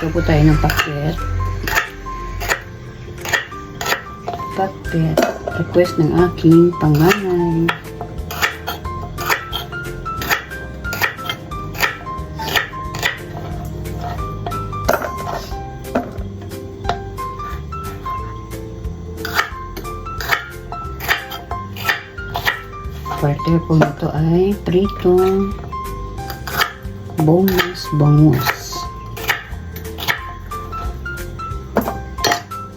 Magluto po tayo ng pakbet. Pakbet. Request ng aking panganay. Partner po nito ay pritong boneless bangus.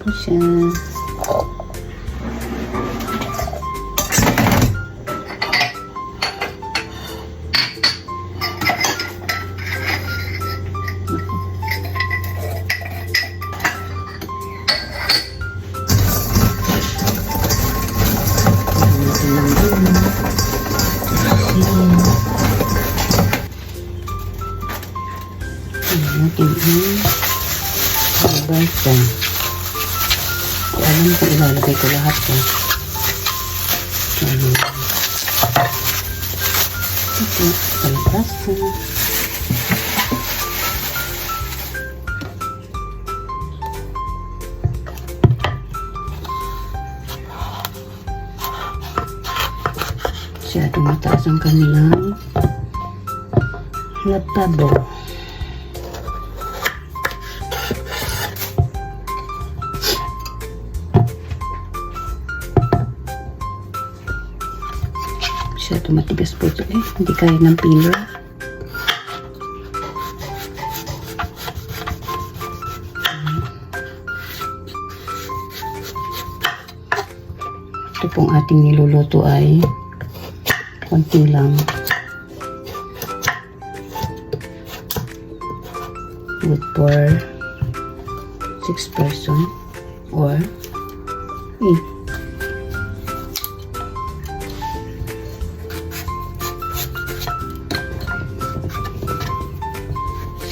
Ito siya. Natin ang alabasa. Alam ko ilalagay ko lahat ko. Ito, alabasa. Masyadong mataas ang kanilang lababo. Masyadong matigas po ito eh. Hindi kaya ng peeler. Ito pong ating niluluto ay konti lang. Good for 6 person or 8.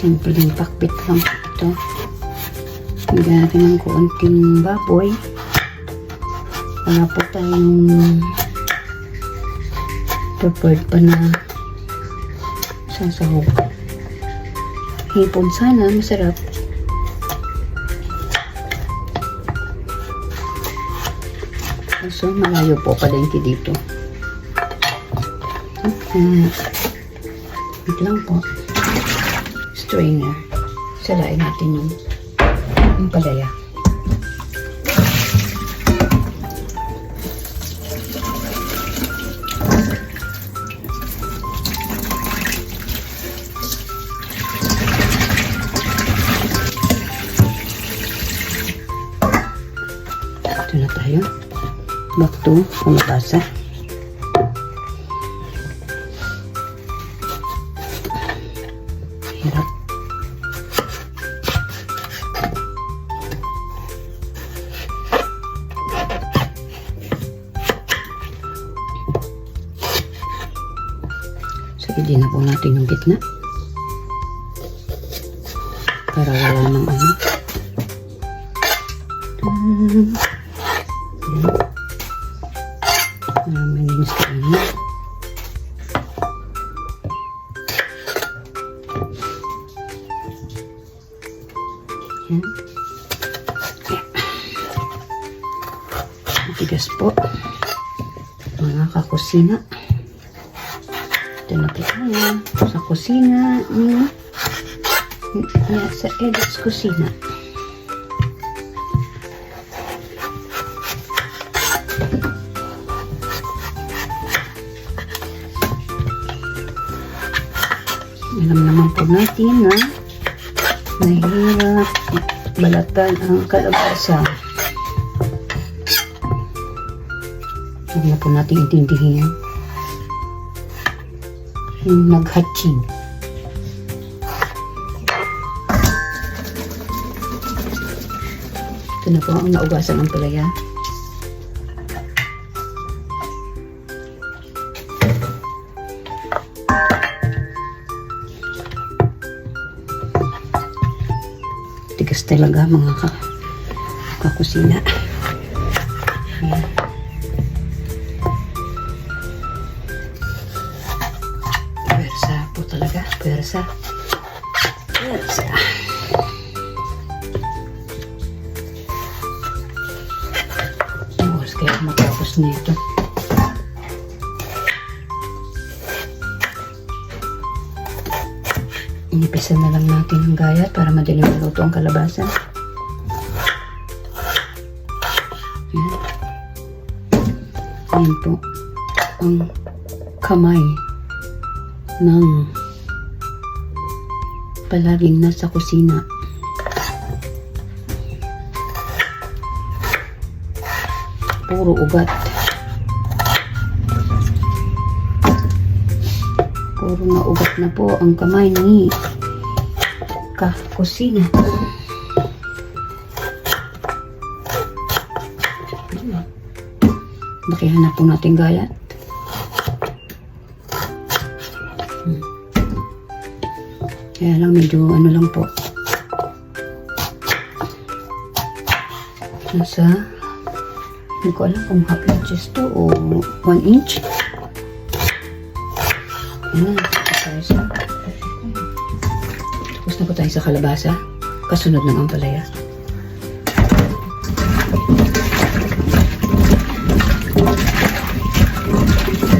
Simpleng pakbet lang ito. Hingga natin ng konting baboy. Wala po tayong prepared pa na sasahog. Hipon sana, masarap. So, malayo po palengke dito. Wait lang po. Strainer. Salain natin yung palaya. Ito na tayo. Back to kalabasa. Hirap. So, hindi na po natin yung gitna. Para wala ng ano. Malinis na ano. Yan. Matigas po. Mga kakusina. Ito na tayo sa kusina ni sa Edith's Kusina. Alam naman po natin na mahirap balatan ang kalabasa. Huwag na po natin intindihin yung nag-hatching. Ito na po ang naugasan ng palaya. Tigas talaga mga kakusina. Ayan. Pwersa po talaga. Pwersa. Pwersa. Tapos na ito. Inipisan na lang natin ang gayat para madaling maluto ang kalabasa. Ayan. Ayan po ang kamay ng palaging nasa kusina. Puro ugat. Puro na ugat na po ang kamay ni kusina. Nakihanap po natin gayat. Kaya lang medyo ano lang po. Nasa, hindi ko alam kung half inches to o 1 inch. Ayan, tapos na po tayo sa kalabasa. Kasunod ng ampalaya.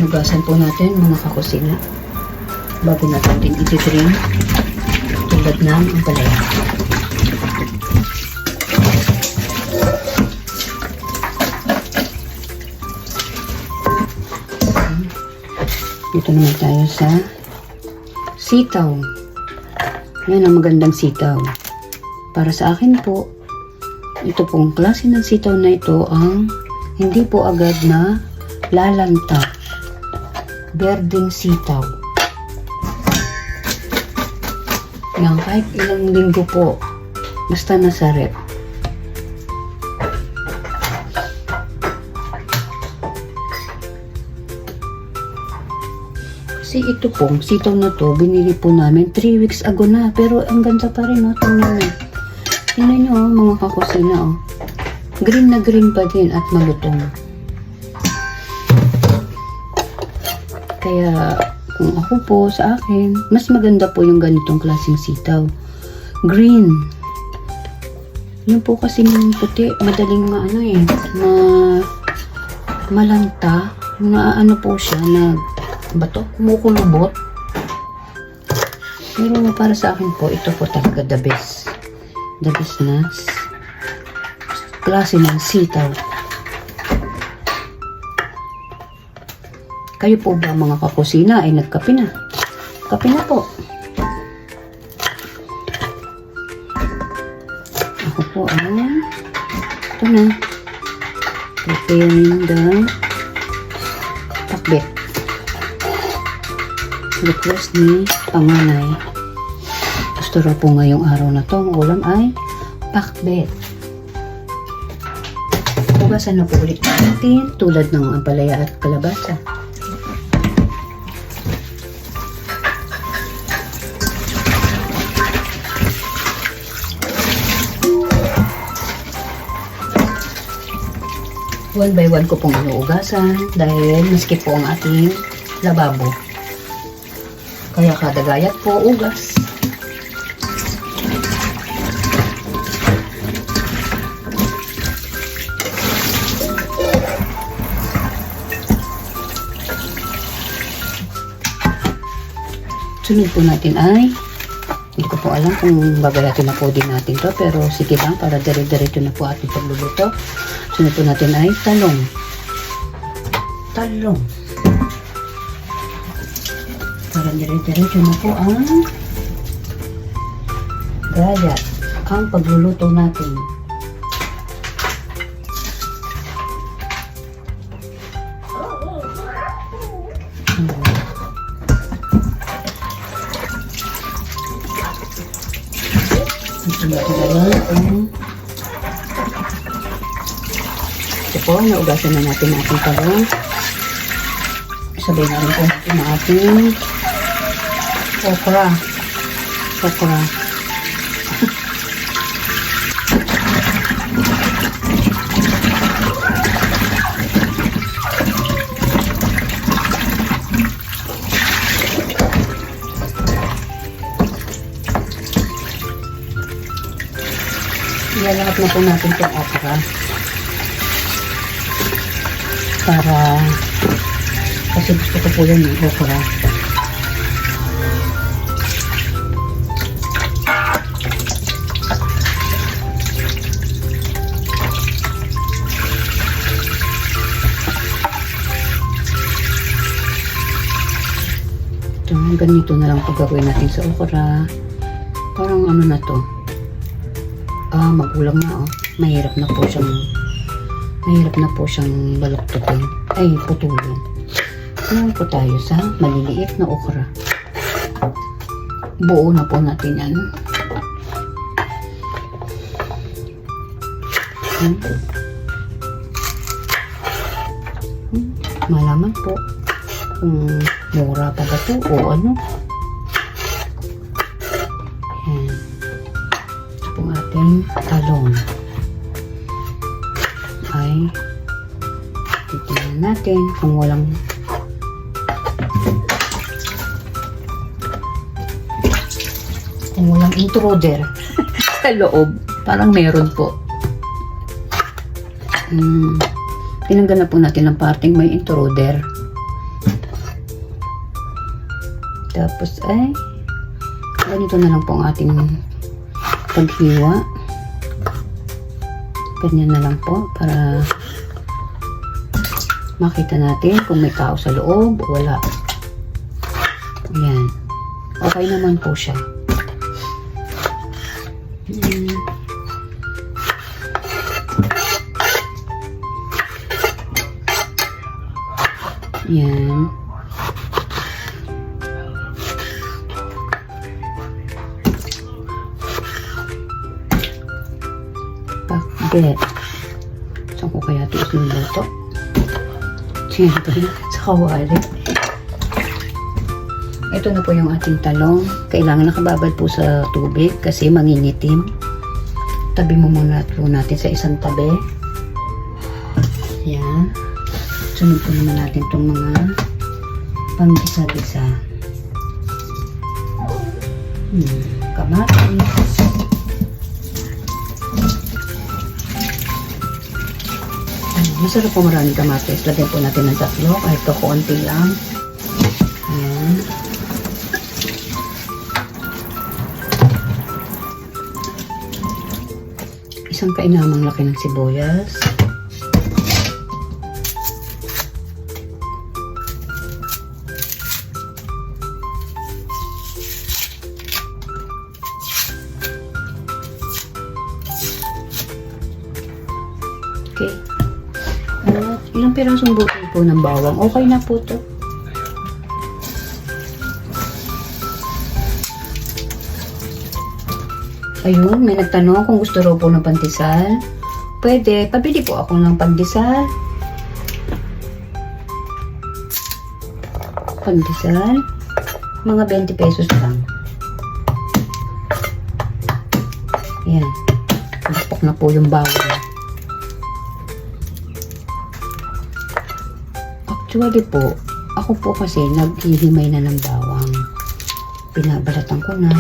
Hugasan po natin mga kakusina bago natin din i-trim tulad ng ampalaya. Dito naman tayo sa sitaw. Yan ang magandang sitaw. Para sa akin po, ito pong klase ng sitaw na ito ang hindi po agad na lalanta. Berdeng sitaw. Yan, kahit ilang linggo po, basta nasa rep. Kasi ito pong sitaw na to, binili po namin 3 weeks ago na. Pero ang ganda pa rin, oh. Tingnan nyo. Tingnan nyo, oh, mga kakusina, oh. Green na green pa din at malutong. Kaya, kung ako po, sa akin, mas maganda po yung ganitong klaseng sitaw. Green. Yung po kasi yung puti, madaling malanta. Ano po siya, kumukulubot. Pero para sa akin po, ito po talaga the best. The best na klase ng sitaw. Kayo po ba mga kakusina ay nagkape na? Kape na po. Ako po ay ito na. Preparing the pakbet. Request ni panganay. Gusto raw po ngayong araw na to, ang ulam ay pakbet. Hugasan na po ulit natin tulad ng ampalaya at kalabasa. One by one ko pong inuugasan dahil maski po ang ating lababo. Kaya kada gayat po ugas. Sunod po natin ay, hindi ko po alam kung gagayatin na po din natin to, pero sige lang para dire-diretso na po ating pagluluto. Sunod po natin ay talong. Talong. Para dire-diretso na po ang gayat, ang pagluluto natin. Ito po, naugasan na natin ang ating talong. Sabay na rin po natin ang ating okra. Ilalahap na po natin itong okra. Para, kasi gusto ko po yan yung okra. Ganito na lang gagawin natin sa okra. Parang ano na to, magulang na, oh. Mahirap na po siyang baluktukin, ay putulin. Ngayon po tayo sa maliliit na okra. Buo na po natin yan. Malaman po kung mura pa ba ito o ano. Ayan. Ito pong ating talong. Ay titignan natin kung walang intruder sa loob. Parang meron po. Tinanggal na po natin ang parting may intruder. Tapos ay ganito na lang po ang ating paghiwa. Ganyan na lang po para makita natin kung may tao sa loob o wala. Ayan. Okay naman po siya. Ayan. Pakbet. Saan ko kaya tiis ng luto? Siyempre, sa kawali. Ito na po yung ating talong. Kailangan nakababad po sa tubig kasi mangingitim. Tabi mo muna po natin sa isang tabi. Yan. Sunod po naman natin itong mga panggisa-gisa. Kamatis. Masarap po maraming kamatis. Lagyan po natin ng 3 kahit kakunti lang. Ayan. Isang kainamang laki ng sibuyas. Okay. Ilang pirasong butol po ng bawang. Okay na po to. Ayun, may nagtanong kung gusto raw po ng pandesal. Pwede, pabili po ako ng pandesal. Pandesal, mga 20 pesos lang. Ayan, pagpok na po yung bawang. Actually po, ako po kasi naghihimay na ng bawang. Pinabalatan ko na.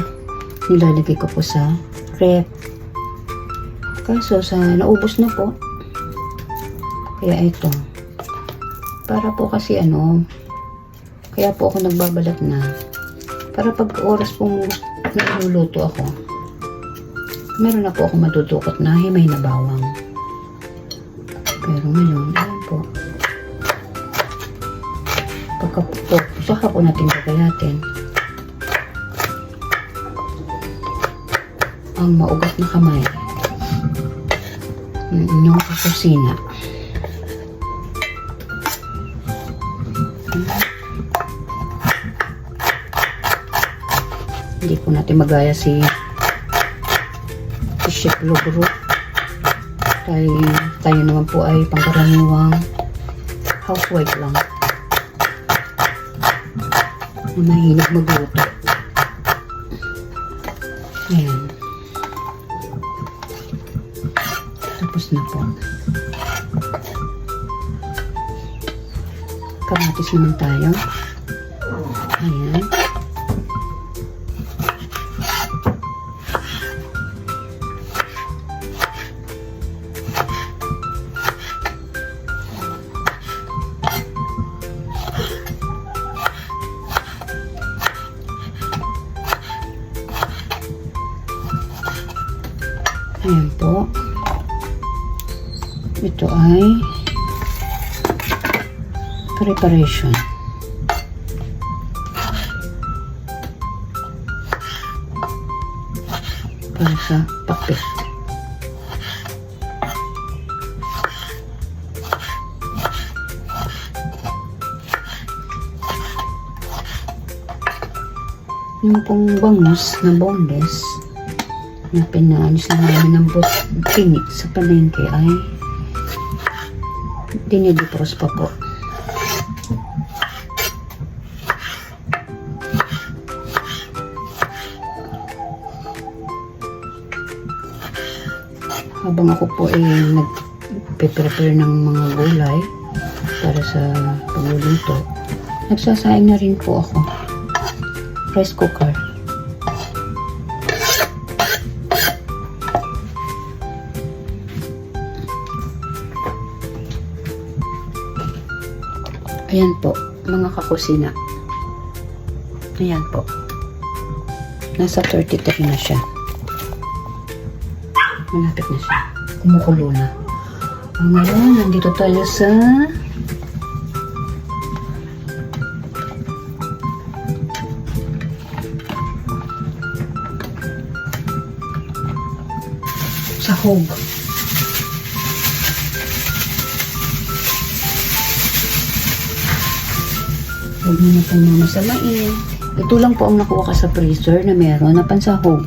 Nilalagay ko po sa rep. Kaso naubos na po. Kaya ito. Para po kasi kaya po ako nagbabalat na. Para pag oras pong niluluto ako, meron na po ako matutukot na himay na bawang. Pero ngayon, ayan po. Saka po natin gagayatin ang maugat na kamay ng inyong kakusina. Hindi po natin magaya si Chef Logro. Tayo naman po ay pangkaraniwang housewife lang. Mahilig magluto. Ayan. Tapos na po. Kamatis naman tayo. Ayan. Ito ay preparation. Para sa pakbet. Yung pong bangus na boneless na pinaanis na namin ng tinik sa palengke ay dinidipros pa po. Habang ako po ay nagpe-prepare ng mga gulay para sa pagluluto, nagsasaing na rin po ako. Rice cooker. Ayan po, mga kakusina. Ayan po. Nasa 33 na siya. Malapit na siya. Kumukulo na. Ngayon, nandito tayo sa sahog. Huwag mo na pong mamasamain. Ito lang po ang nakuha ka sa freezer na meron na pansahog.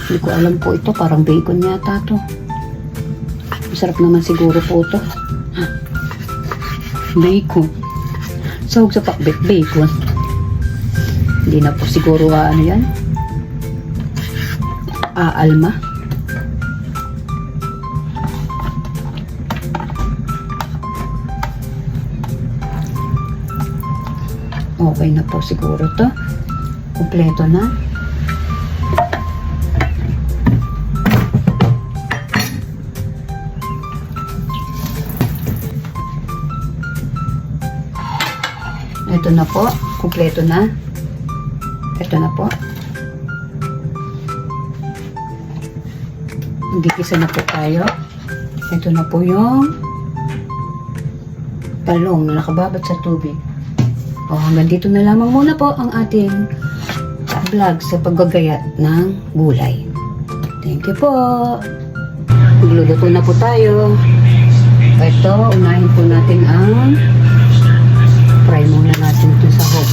Hindi ko alam po ito. Parang bacon yata to. Masarap naman siguro po ito. Bacon. Sahog sa pakbet. Bacon. Hindi na po siguro ano yan. Alma. Okay na po siguro to. Kompleto na. Ito na po. Kompleto na. Ito na po. Magigisa na po tayo. Ito na po yung talong na nakababat sa tubig. O, hanggang dito na lamang muna po ang ating vlog sa paggagayat ng gulay. Thank you po. Magluluto na po tayo. Ito, unahin po natin ang fry muna natin ito sa hog.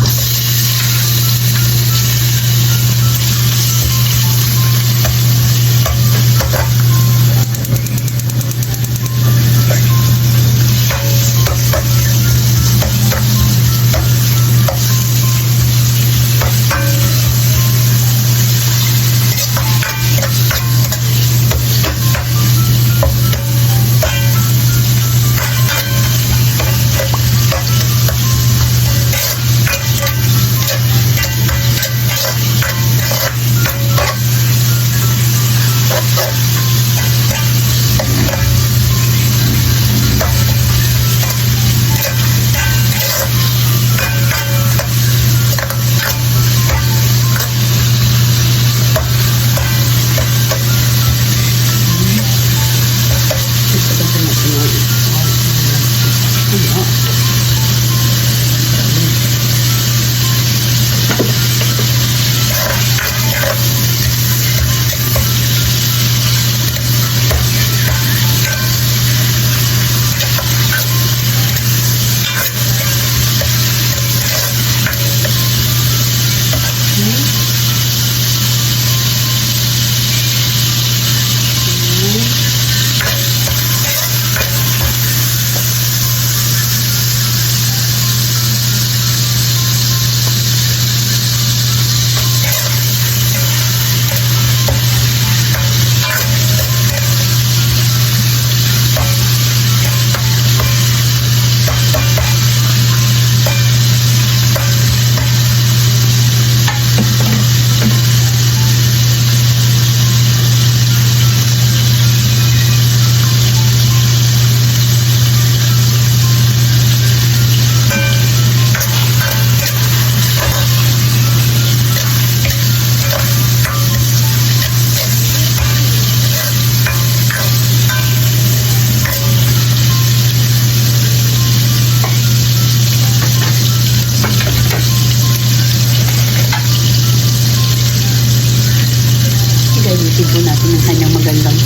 ng kanyang magandang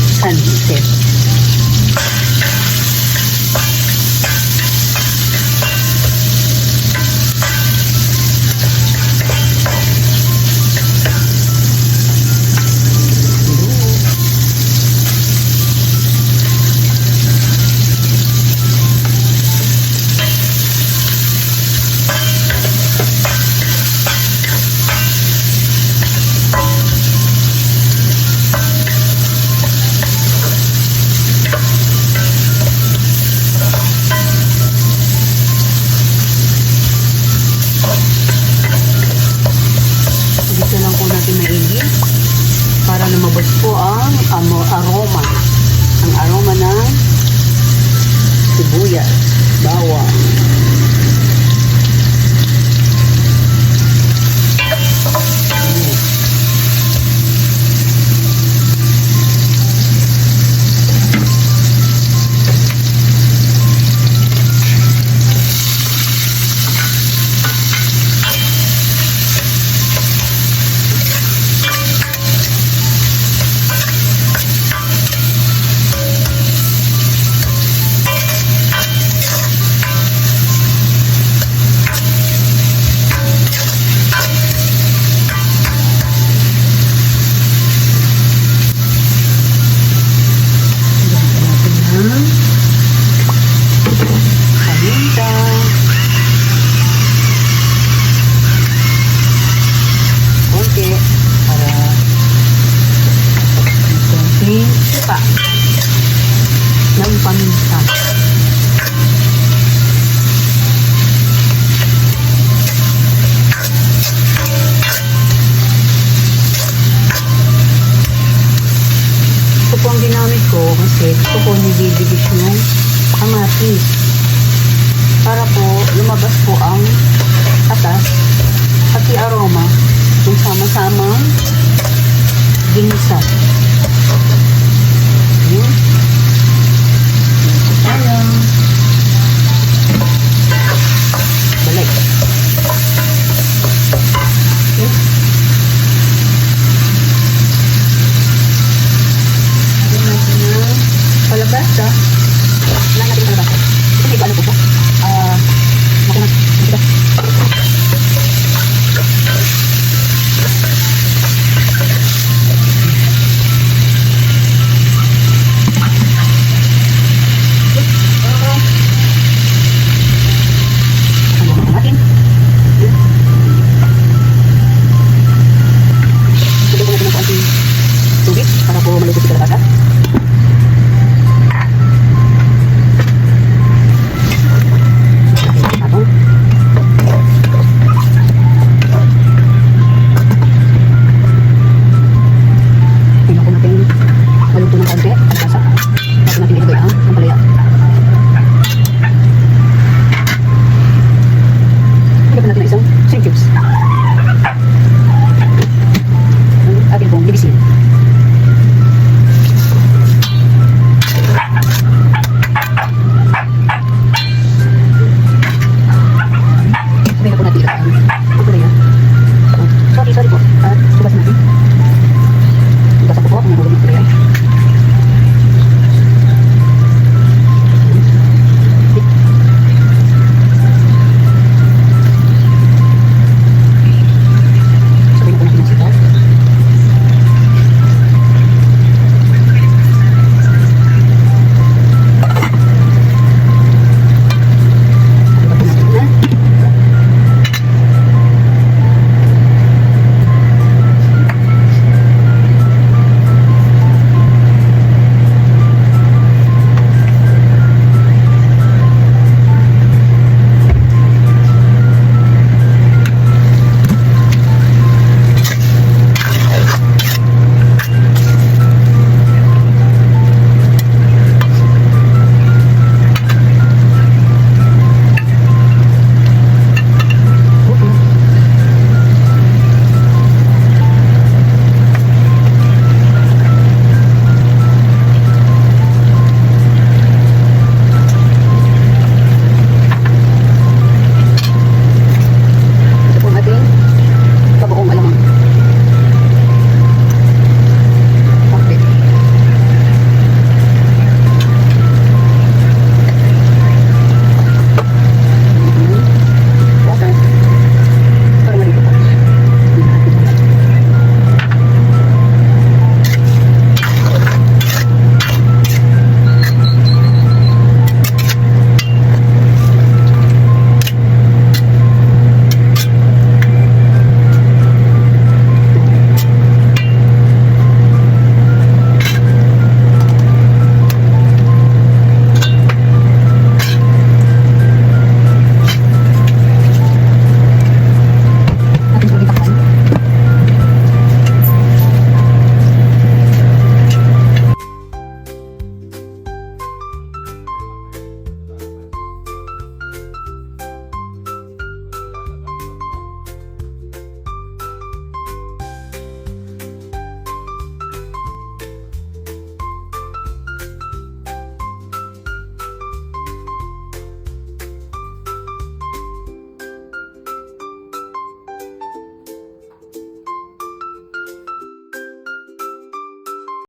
sunset. Dito lang po natin maigit para lumabas po ang aroma. Ang aroma ng sibuyas, bawang. Pa ng paminta. Ito po ang ginamit ko kasi gusto ko nididibis yung kamatis para po lumabas po ang atas pati aroma kung sama-samang ginisa. Sayang. Balik. Okay. Yan natin na palabas ha. Wala natin palabas. Ito may ano po po. Naku na.